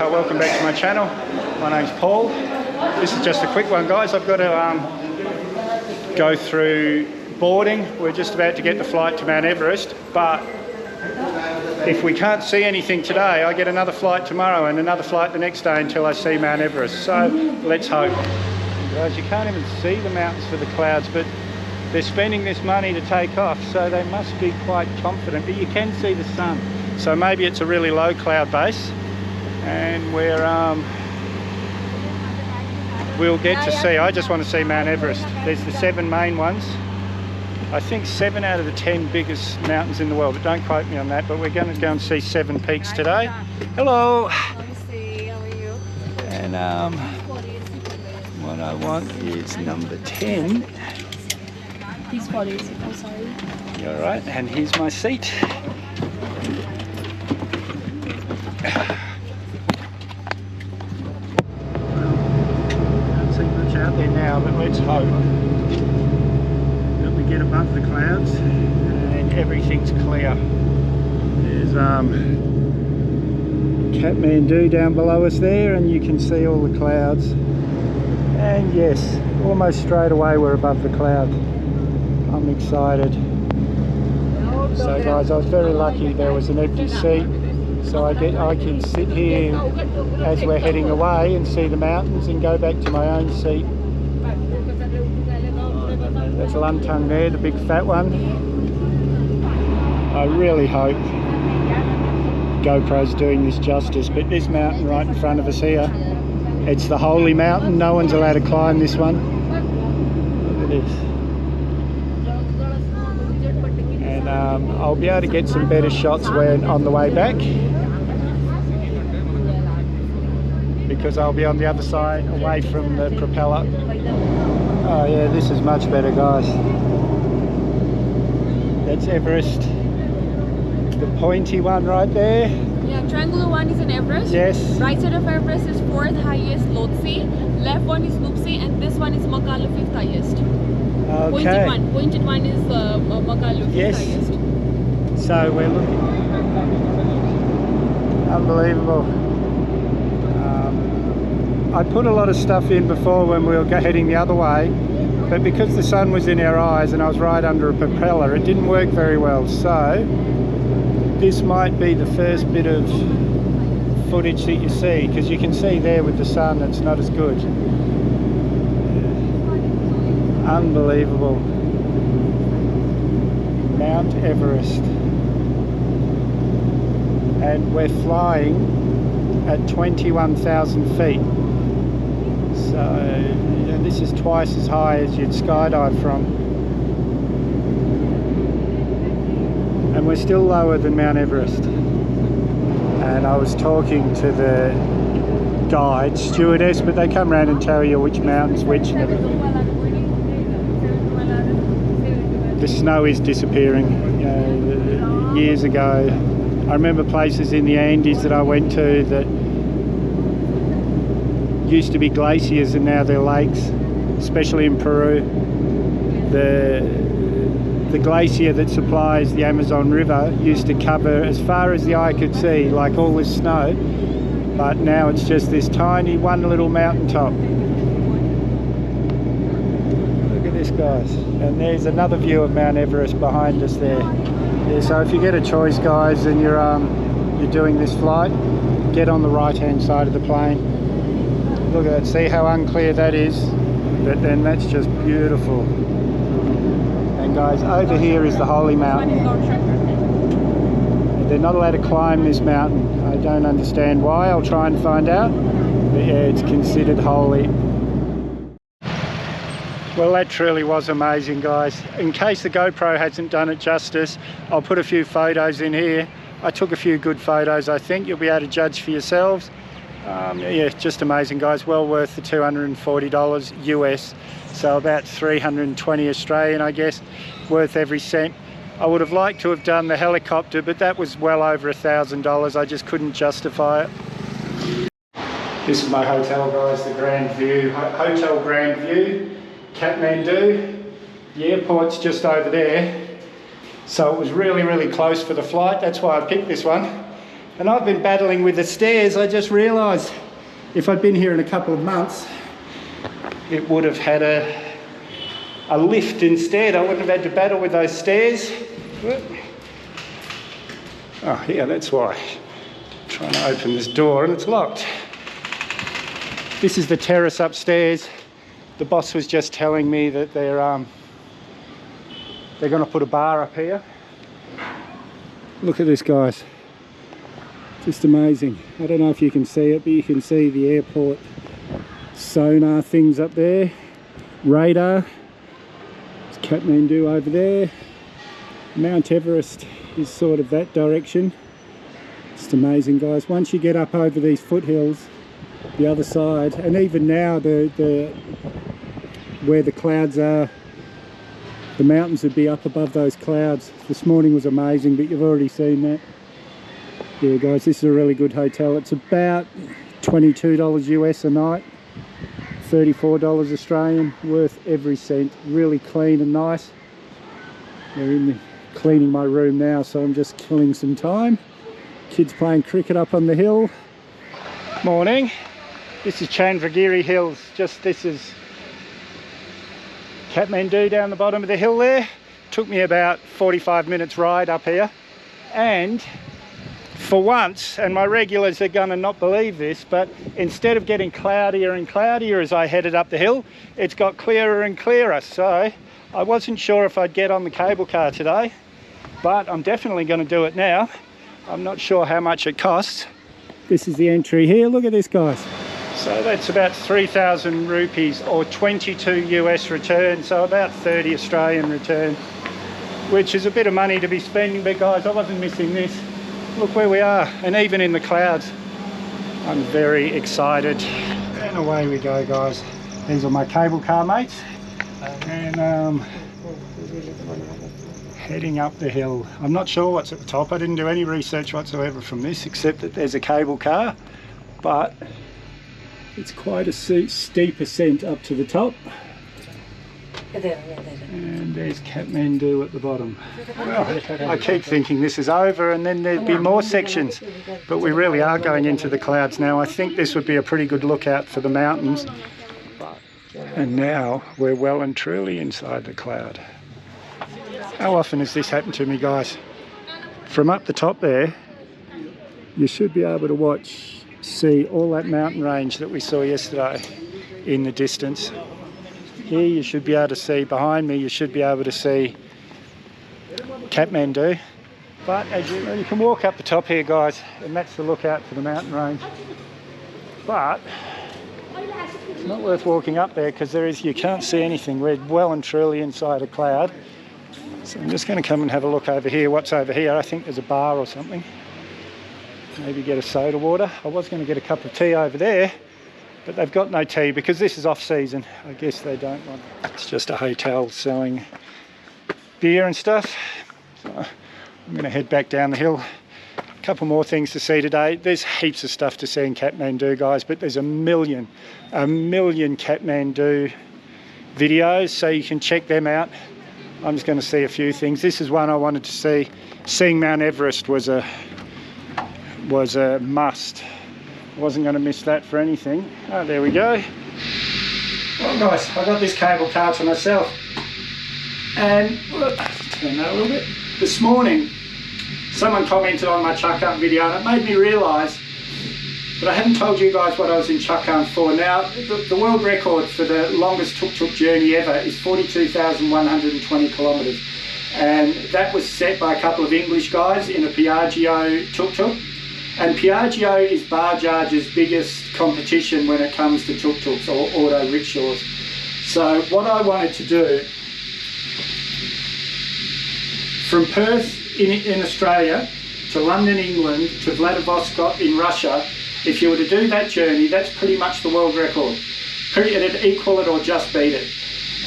welcome back to my channel. My name's Paul. This is just a quick one, guys. I've got to go through boarding. We're just about to get the flight to Mount Everest, but if we can't see anything today, I get another flight tomorrow and another flight the next day until I see Mount Everest. So let's hope. Guys, you can't even see the mountains for the clouds, but they're spending this money to take off, so they must be quite confident. But you can see the sun, so maybe it's a really low cloud base, and we'll get to see. I just want to see Mount Everest. There's the 7 main ones. I think 7 out of the 10 biggest mountains in the world, but don't quote me on that. But we're going to go and see 7 peaks today. Hello. Namaste, how are you? And what I want is number 10. He's 40, I'm sorry. You're all right, and here's my seat. Can't see much out there now, but let's hope that we get above the clouds and everything's clear. There's Kathmandu down below us there, and you can see all the clouds. And yes, almost straight away we're above the clouds. I'm excited. So guys, I was very lucky there was an empty seat, so I can sit here as we're heading away and see the mountains and go back to my own seat. There's Lantung there, the big fat one. I really hope GoPro's doing this justice, but this mountain right in front of us here, it's the holy mountain. No one's allowed to climb this one. Look at this. And I'll be able to get some better shots when on the way back, because I'll be on the other side away from the propeller. Oh yeah, this is much better, guys. That's Everest, the pointy one right there. Yeah, triangular one is in Everest. Yes. Right side of Everest is 4th highest Lhotse. Left one is Lhotse, and this one is Makalu, 5th highest. Okay. Pointed one is Makalu, 5th yes. highest. So we're looking unbelievable. I put a lot of stuff in before when we were heading the other way, but because the sun was in our eyes and I was right under a propeller, it didn't work very well. So this might be the first bit of footage that you see, because you can see there with the sun it's not as good. Unbelievable. Mount Everest. And we're flying at 21,000 feet. So this is twice as high as you'd skydive from. And we're still lower than Mount Everest. And I was talking to the guide, stewardess, but they come around and tell you which mountain's which and everything. The snow is disappearing. Years ago, I remember places in the Andes that I went to that used to be glaciers and now they're lakes, especially in Peru. The glacier that supplies the Amazon River used to cover as far as the eye could see, like all this snow, but now it's just this tiny one little mountaintop. Look at this, guys. And there's another view of Mount Everest behind us there. Yeah, so if you get a choice, guys, and you're doing this flight, get on the right hand side of the plane. Look at that, see how unclear that is, but then that's just beautiful. And guys, over here is the holy mountain. They're not allowed to climb this mountain. I don't understand why. I'll try and find out, but yeah, it's considered holy. Well, that truly was amazing, guys. In case the GoPro hasn't done it justice, I'll put a few photos in here. I took a few good photos, I think. You'll be able to judge for yourselves. Yeah, just amazing, guys. Well worth the $240 US, so about 320 Australian, I guess. Worth every cent. I would have liked to have done the helicopter, but that was well over $1,000. I just couldn't justify it. This is my hotel, guys, the Grand View. Hotel Grand View, Kathmandu. The airport's just over there. So it was really, really close for the flight. That's why I picked this one. And I've been battling with the stairs. I just realised if I'd been here in a couple of months, it would have had a lift instead. I wouldn't have had to battle with those stairs. Oh yeah, that's why. I'm trying to open this door and it's locked. This is the terrace upstairs. The boss was just telling me that they're going to put a bar up here. Look at this, guys. Just amazing. I don't know if you can see it, but you can see the airport sonar things up there. Radar. It's Kathmandu over there. Mount Everest is sort of that direction. Just amazing, guys. Once you get up over these foothills, the other side, and even now where the clouds are, the mountains would be up above those clouds. This morning was amazing, but you've already seen that. Yeah, guys, this is a really good hotel. It's about $22 US a night, $34 Australian, worth every cent. Really clean and nice. They're cleaning my room now, so I'm just killing some time. Kids playing cricket up on the hill. Morning. This is Chandragiri Hills. This is Kathmandu down the bottom of the hill there. Took me about 45 minutes ride up here. And for once, and my regulars are going to not believe this, but instead of getting cloudier and cloudier as I headed up the hill, it's got clearer and clearer. So I wasn't sure if I'd get on the cable car today, but I'm definitely going to do it now. I'm not sure how much it costs. This is the entry here. Look at this, guys. So that's about 3,000 rupees or 22 US return, so about 30 Australian return, which is a bit of money to be spending, but guys, I wasn't missing this. Look where we are, and even in the clouds. I'm very excited. And away we go, guys. These are my cable car mates, and heading up the hill. I'm not sure what's at the top. I didn't do any research whatsoever from this, except that there's a cable car, but it's quite a steep ascent up to the top. And there's Kathmandu at the bottom. Well, I keep thinking this is over and then there'd be more sections, but we really are going into the clouds now. I think this would be a pretty good lookout for the mountains. And now we're well and truly inside the cloud. How often has this happened to me, guys? From up the top there, you should be able to see all that mountain range that we saw yesterday in the distance. Here you should be able to see, behind me you should be able to see Kathmandu. But as you can walk up the top here, guys, and that's the lookout for the mountain range. But it's not worth walking up there because you can't see anything. We're well and truly inside a cloud. So I'm just going to come and have a look over here. What's over here? I think there's a bar or something. Maybe get a soda water. I was going to get a cup of tea over there, but they've got no tea because this is off season. I guess they don't want. It's just a hotel selling beer and stuff. So I'm going to head back down the hill. A couple more things to see today. There's heaps of stuff to see in Kathmandu, guys, but there's a million Kathmandu videos, so you can check them out. I'm just going to see a few things. This is one I wanted to see. Seeing Mount Everest was a must. I wasn't going to miss that for anything. Oh, there we go. Well, guys, I got this cable car to myself. And turn that a little bit. This morning, someone commented on my Chukkan video, and it made me realise that I hadn't told you guys what I was in Chukkan for. Now, the world record for the longest tuk-tuk journey ever is 42,120 kilometres. And that was set by a couple of English guys in a Piaggio tuk-tuk. And Piaggio is Bajaj's biggest competition when it comes to tuk-tuks or auto rickshaws. So what I wanted to do, from Perth in Australia to London, England, to Vladivostok in Russia, if you were to do that journey, that's pretty much the world record. It'd equal it or just beat it.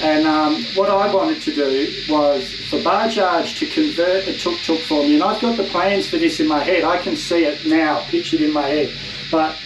And what I wanted to do was for Bajaj to convert a tuk-tuk for me. And I've got the plans for this in my head. I can see it now, pictured in my head. But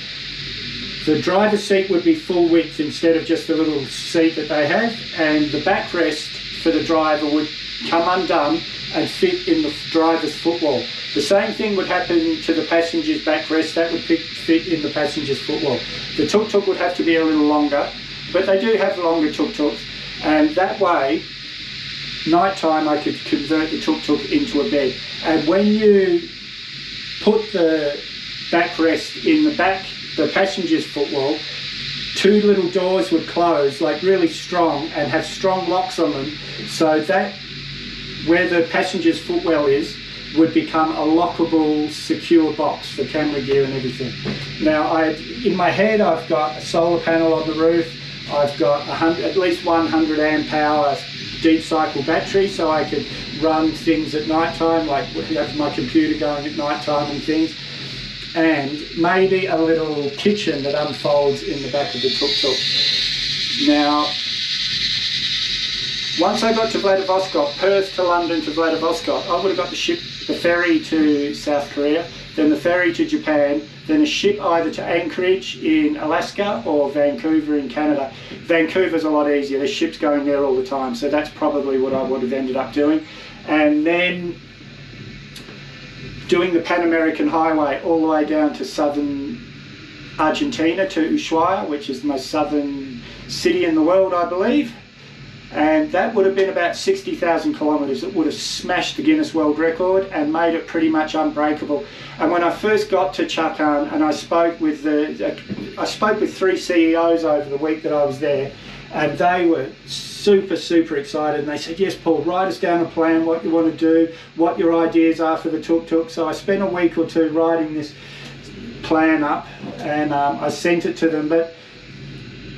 the driver's seat would be full width instead of just the little seat that they have. And the backrest for the driver would come undone and fit in the driver's footwell. The same thing would happen to the passenger's backrest, that would fit in the passenger's footwell. The Tuk Tuk would have to be a little longer, but they do have longer Tuk Tuks, and that way, nighttime I could convert the Tuk Tuk into a bed. And when you put the backrest in the back, the passenger's footwell, 2 little doors would close, like really strong, and have strong locks on them, so that where the passenger's footwell is would become a lockable, secure box for camera gear and everything. Now, in my head, I've got a solar panel on the roof. I've got at least 100 amp hour deep cycle battery, so I could run things at night time, like have my computer going at night time and things. And maybe a little kitchen that unfolds in the back of the Tuk Tuk. Now, once I got to Vladivostok, Perth to London to Vladivostok, I would have got the ferry to South Korea, then the ferry to Japan, then a ship either to Anchorage in Alaska or Vancouver in Canada. Vancouver's a lot easier, there's ships going there all the time, so that's probably what I would have ended up doing. And then doing the Pan American Highway all the way down to southern Argentina, to Ushuaia, which is the most southern city in the world, I believe. And that would have been about 60,000 kilometres. It would have smashed the Guinness World Record and made it pretty much unbreakable. And when I first got to Chakan, and I spoke with 3 CEOs over the week that I was there, and they were super excited, and they said, yes Paul, write us down a plan, what you want to do, what your ideas are for the Tuk Tuk. So I spent a week or 2 writing this plan up, and I sent it to them. But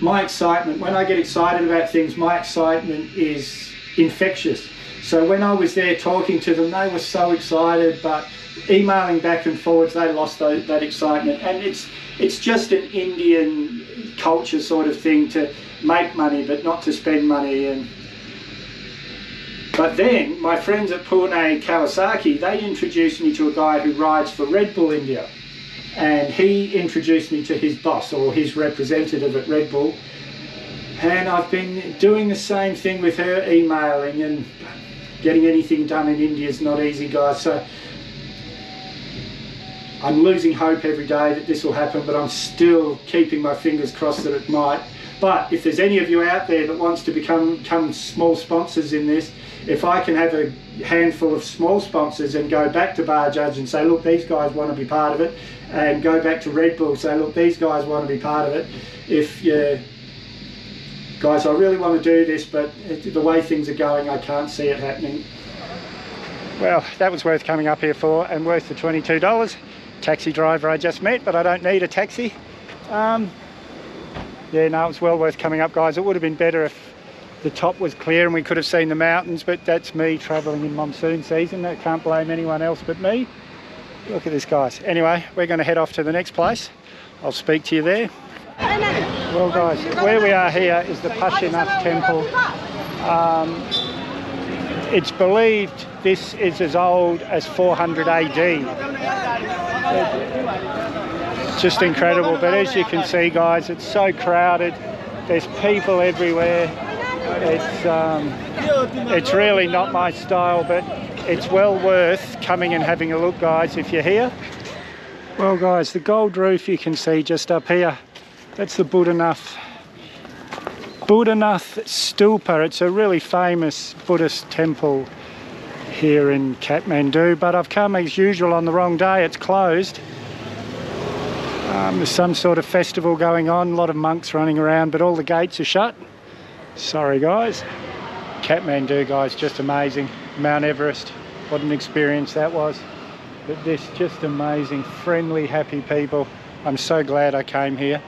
my excitement, when I get excited about things, my excitement is infectious. So when I was there talking to them, they were so excited, but emailing back and forwards, they lost that excitement. And it's just an Indian culture sort of thing to make money but not to spend money. But then my friends at Pune Kawasaki, they introduced me to a guy who rides for Red Bull India, and he introduced me to his boss, or his representative at Red Bull, and I've been doing the same thing with her, emailing, and getting anything done in India is not easy, guys. So I'm losing hope every day that this will happen, but I'm still keeping my fingers crossed that it might. But if there's any of you out there that wants to become small sponsors in this, if I can have a handful of small sponsors and go back to Bajaj and say, look, these guys want to be part of it, and go back to Red Bull, say, look, these guys want to be part of it. If you guys, I really want to do this, but the way things are going, I can't see it happening. Well, that was worth coming up here for, and worth the $22. Taxi driver I just met, but I don't need a taxi. Yeah, no, it was well worth coming up, guys. It would have been better if the top was clear and we could have seen the mountains, but that's me travelling in monsoon season. I can't blame anyone else but me. Look at this, guys. Anyway, we're going to head off to the next place. I'll speak to you there. Well, guys, where we are here is the Pashinath Temple. It's believed this is as old as 400 AD. Just incredible, but as you can see, guys, it's so crowded. There's people everywhere. It's really not my style, but it's well worth coming and having a look, guys, if you're here. Well, guys, the gold roof you can see just up here, that's the Buddhanath Stupa. It's a really famous Buddhist temple here in Kathmandu, but I've come as usual on the wrong day. It's closed. There's some sort of festival going on, a lot of monks running around, but all the gates are shut. Sorry, guys. Kathmandu, guys, just amazing. Mount Everest, what an experience that was. But this, just amazing, friendly, happy people. I'm so glad I came here.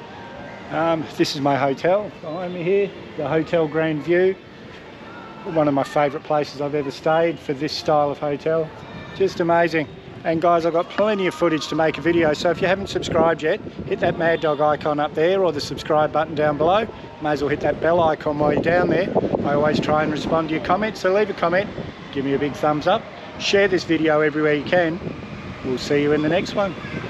This is my hotel behind me here, the Hotel Grand View. One of my favourite places I've ever stayed for this style of hotel. Just amazing. And guys, I've got plenty of footage to make a video, so if you haven't subscribed yet, hit that Mad Dog icon up there or the subscribe button down below. May as well hit that bell icon while you're down there. I always try and respond to your comments, so leave a comment, give me a big thumbs up, share this video everywhere you can. We'll see you in the next one.